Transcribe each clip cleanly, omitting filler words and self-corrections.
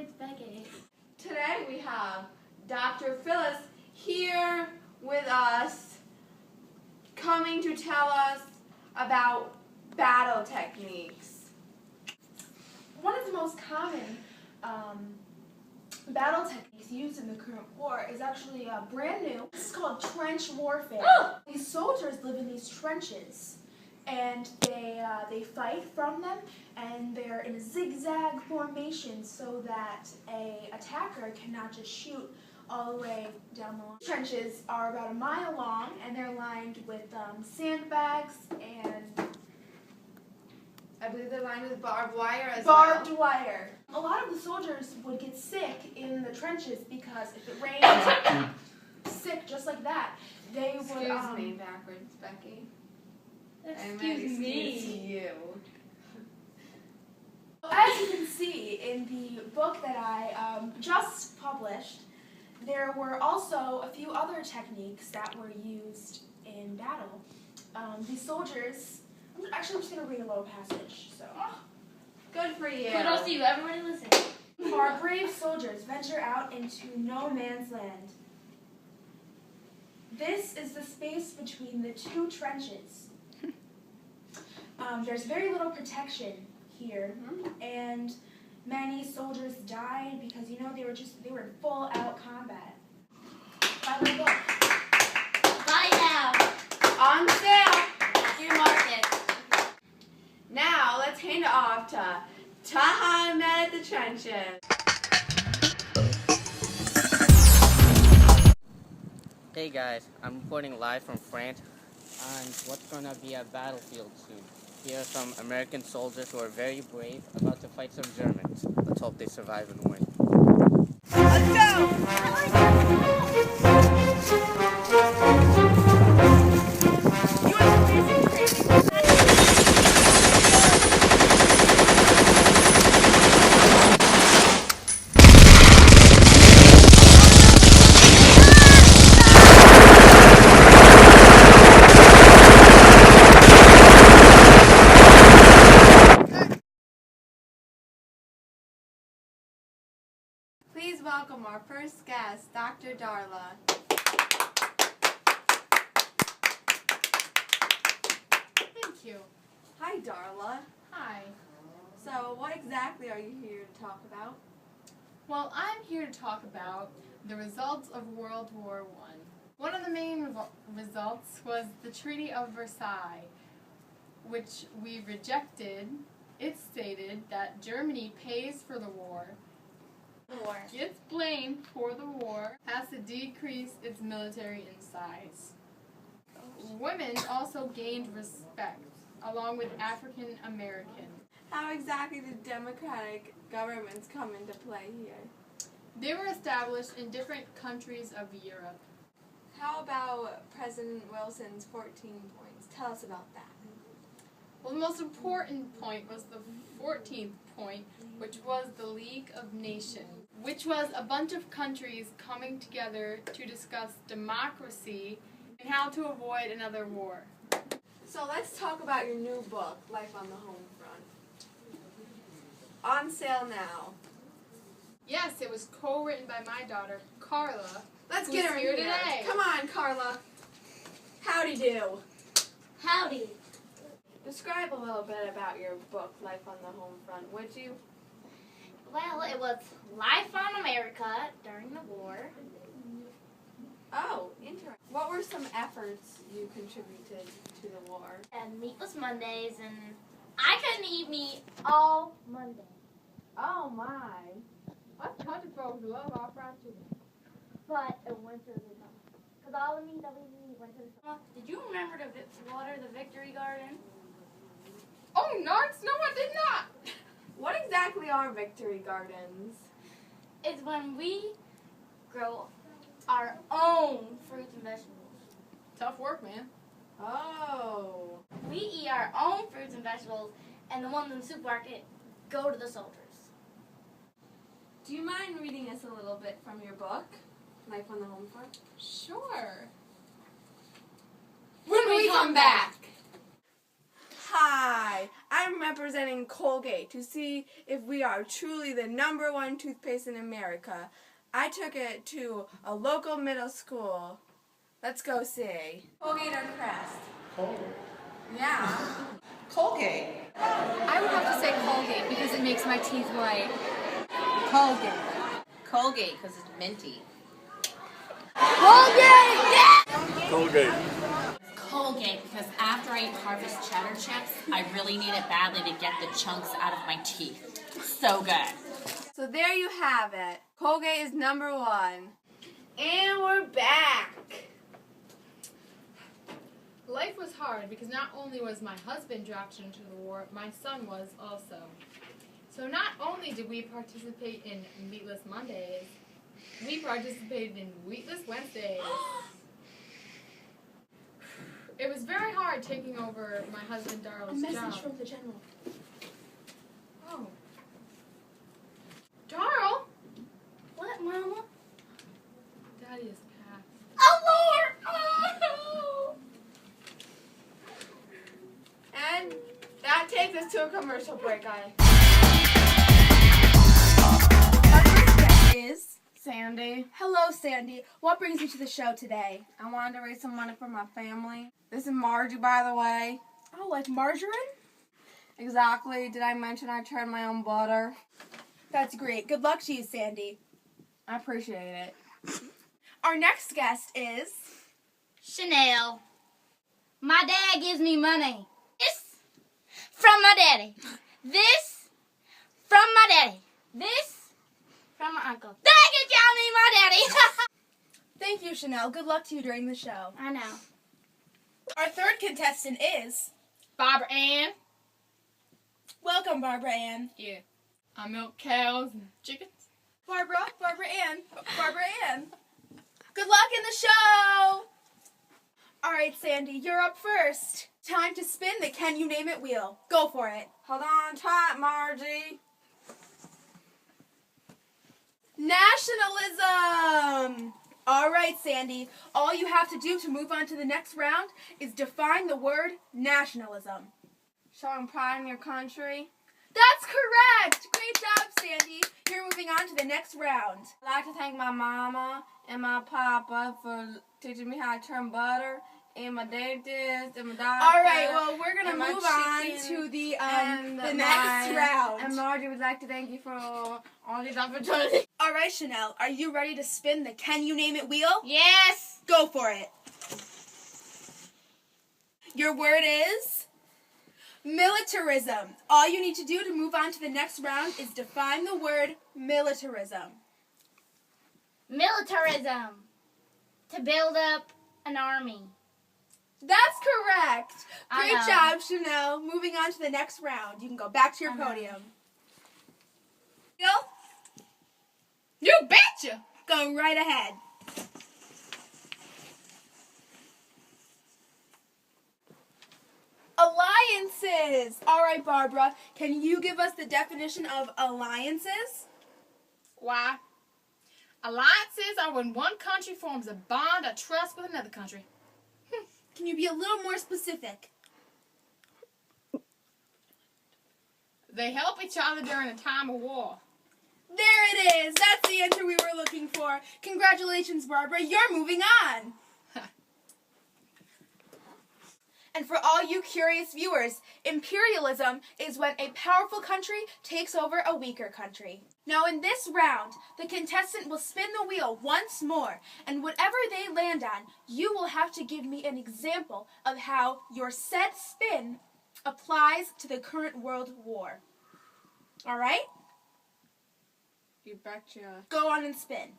it's Becky. Today we have Dr. Phyllis here with us, coming to tell us about battle techniques. One of the most common battle techniques used in the current war is actually brand new. This is called trench warfare. These soldiers live in these trenches, and they fight from them, and they're in a zigzag formation so that an attacker cannot just shoot all the way down the line. Trenches are about a mile long, and they're lined with sandbags and I believe they're lined with barbed wire as well. barbed wire. A lot of the soldiers would get sick in the trenches because if it rained, sick just like that, they would. Excuse me, backwards, Becky. Excuse me. you. As you can see in the book that I just published, there were also a few other techniques that were used in battle. These soldiers. I'm just going to read a little passage. So, Good for you. Kudos to you, everybody listen. our brave soldiers venture out into no man's land. This is the space between the two trenches. There's very little protection here, and many soldiers died because they were in full out combat. Buy my book. Buy now. On sale. You mark it. Now let's hand it off to Taha Ahmed at the trenches. Hey guys, I'm reporting live from France on what's going to be a battlefield soon. Here are some American soldiers who are very brave, about to fight some Germans. Let's hope they survive and win. Let's go! Please welcome our first guest, Dr. Darla. Thank you. Hi, Darla. Hi. So, what exactly are you here to talk about? Well, I'm here to talk about the results of World War I. One of the main results was the Treaty of Versailles, which we rejected. It stated that Germany pays for the war, gets blamed for the war, has to decrease its military in size. Women also gained respect, along with African Americans. How exactly did democratic governments come into play here? They were established in different countries of Europe. How about President Wilson's 14 points? Tell us about that. Well, the most important point was the 14th point, which was the League of Nations, which was a bunch of countries coming together to discuss democracy and how to avoid another war. So let's talk about your new book, Life on the Home Front. On sale now. Yes, it was co-written by my daughter, Carla. Let's who's get her in here here. today. Come on, Carla. Howdy do. Howdy. Describe a little bit about your book, Life on the Home Front, would you? Well, it was life on America during the war. Oh, interesting. What were some efforts you contributed to the war? And meatless Mondays, and I couldn't eat meat all Monday. Oh my. Us country folks love our fried chicken. But it went to the because all the meat that we eat went to the Did you remember to water the Victory Garden? Oh, Nards? No, I did not. What exactly are Victory Gardens? It's when we grow our own fruits and vegetables. Tough work, man. Oh. We eat our own fruits and vegetables, and the ones in the supermarket go to the soldiers. Do you mind reading us a little bit from your book, Life on the Home Front? Sure. When we come back. Hi, I'm representing Colgate to see if we are truly the #1 toothpaste in America. I took it to a local middle school. Let's go see. Colgate or Crest? Colgate. Yeah. Colgate. I would have to say Colgate because it makes my teeth white. Colgate. Colgate, because it's minty. Colgate. Colgate, because after I eat Harvest cheddar chips, I really need it badly to get the chunks out of my teeth. So good. So there you have it. Colgate is #1. And we're back. Life was hard because not only was my husband drafted into the war, my son was also. So not only did we participate in Meatless Mondays, we participated in Wheatless Wednesdays. It was very hard taking over my husband Daryl's job. from the general. Oh. Darl? What, Mama? Daddy is packed. Oh, Lord! Oh, And that takes us to a commercial break, guys. Our first guest is Sandy. Hello, Sandy. What brings you to the show today? I wanted to raise some money for my family. This is Margie, by the way. Oh, like margarine? Exactly. Did I mention I turned my own butter? That's great. Good luck to you, Sandy. I appreciate it. Our next guest is... Chanel. My dad gives me money. This from my daddy. This from my daddy. This from my uncle. They can call me my daddy. Thank you, Chanel. Good luck to you during the show. I know. Our third contestant is... Barbara Ann. Welcome, Barbara Ann. Yeah. I milk cows and chickens. Barbara Ann. Good luck in the show! All right, Sandy, you're up first. Time to spin the Can You Name It wheel. Go for it. Hold on tight, Margie. Nationalism! All right, Sandy. All you have to do to move on to the next round is define the word nationalism. Showing pride in your country. That's correct! Great job, Sandy. You're moving on to the next round. I'd like to thank my mama and my papa for teaching me how to turn butter, and my dentist, and my doctor. All right, well, we're going to and my move on chicken, to the and next round. And Margie would like to thank you for all these opportunities. All right, Chanel, are you ready to spin the Can You Name It wheel? Yes. Go for it. Your word is militarism. All you need to do to move on to the next round is define the word militarism. Militarism. To build up an army. That's correct. I Great know. job, Chanel. Moving on to the next round. You can go back to your I know. podium. Bill, You betcha! go right ahead. Alliances. All right, Barbara, can you give us the definition of alliances? Why? Alliances are when one country forms a bond of trust with another country. Can you be a little more specific? They help each other during a time of war. There it is. That's the answer we were looking for. Congratulations, Barbara. You're moving on. And for all you curious viewers, imperialism is when a powerful country takes over a weaker country. Now in this round, the contestant will spin the wheel once more, and whatever they land on, you will have to give me an example of how your set spin applies to the current world war. All right? You betcha. Go on and spin.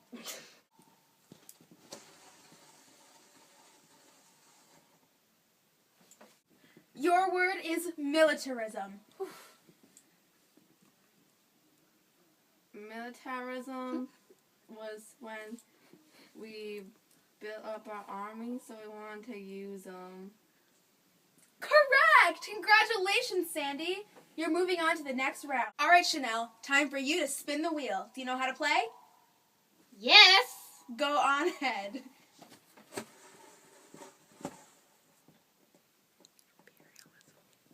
Your word is militarism. Militarism was when we built up our army, so we wanted to use them. Correct! Congratulations, Sandy. You're moving on to the next round. All right, Chanel, time for you to spin the wheel. Do you know how to play? Yes. Go on ahead.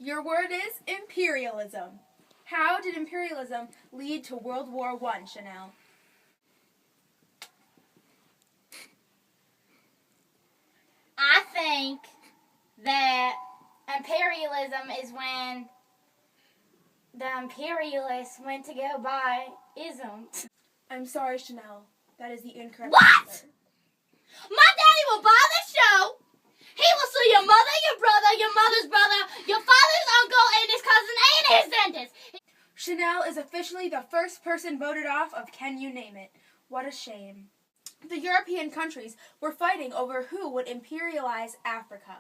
Your word is imperialism. How did imperialism lead to World War I, Chanel? I think that imperialism is when the imperialists went to go buy isms. I'm sorry, Chanel. That is the incorrect What? answer. My daddy will buy the show. He will sue your mother, your brother, your mother's brother, your father's uncle, and his cousin, and his dentist. Chanel is officially the first person voted off of Can You Name It? What a shame. The European countries were fighting over who would imperialize Africa.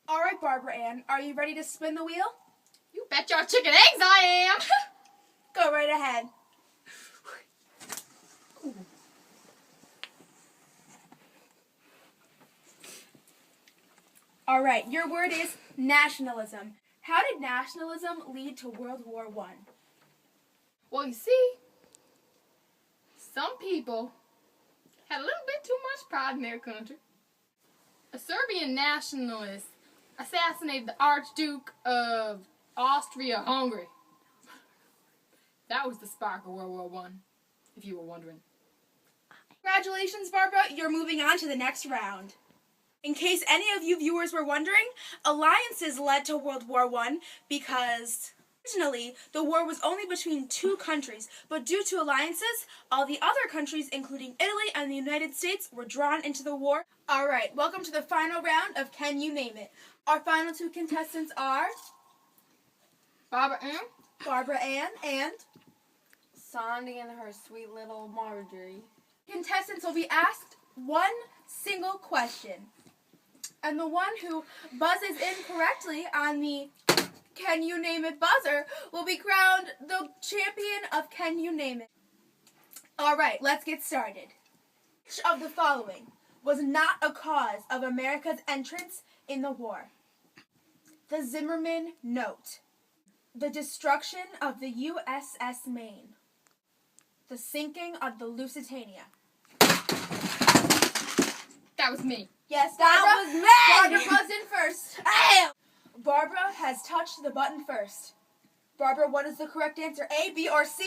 All right, Barbara Ann, are you ready to spin the wheel? You bet your chicken eggs I am. Go right ahead. All right, your word is nationalism. How did nationalism lead to World War I? Well, you see, some people had a little bit too much pride in their country. A Serbian nationalist assassinated the Archduke of Austria-Hungary. That was the spark of World War I, if you were wondering. Congratulations, Barbara. You're moving on to the next round. In case any of you viewers were wondering, alliances led to World War I because originally the war was only between two countries, but due to alliances, all the other countries, including Italy and the United States, were drawn into the war. All right, welcome to the final round of Can You Name It? Our final two contestants are Barbara Ann and Sandy and her sweet little Marjorie. contestants will be asked one single question. And the one who buzzes in correctly on the Can You Name It buzzer will be crowned the champion of Can You Name It. All right, let's get started. Which of the following was not a cause of America's entrance in the war? The Zimmerman Note, the destruction of the USS Maine, the sinking of the Lusitania. That was me. Yes, That Barbara. was me! Barbara buzzed in first. Aye. Barbara has touched the button first. Barbara, what is the correct answer? A, B, or C?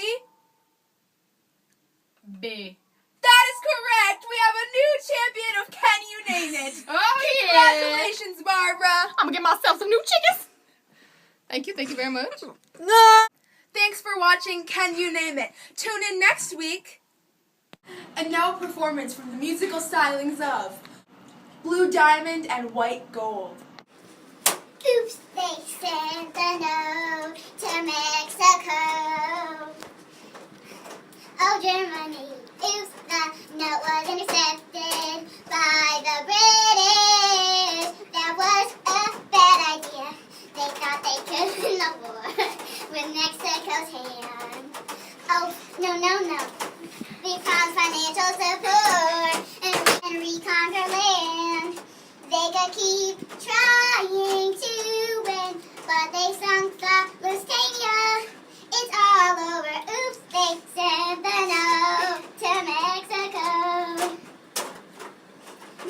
B. That is correct. We have a new champion of Can You Name It? Oh, Congratulations, Barbara. I'm going to get myself some new chickens. Thank you very much. Thanks for watching Can You Name It? Tune in next week. And now a performance from the musical stylings of Blue Diamond and White Gold. Oops, they sent the note to Mexico. Oh, Germany, oops, the note was intercepted by the British. That was a bad idea. They thought they could win the war with Mexico's hand. Oh, no. We found financial support and reconquer land. They could keep trying to win, but they sunk the Lusitania. It's all over. Oops, they sent the note to Mexico.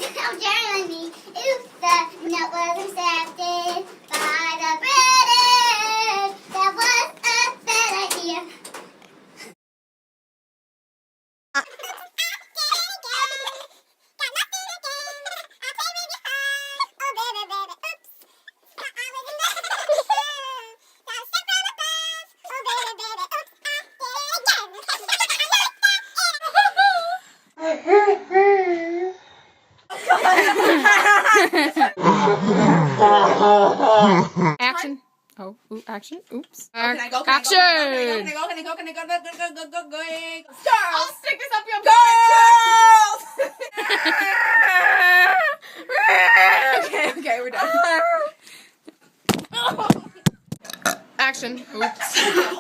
Oh, Germany. Oops, the note was intercepted by the British. That was a bad idea. Action. Oh, action. Oops. Can I go? Action. Can I go? I'll stick this up your Girls! Okay, we're done. Action. Oops.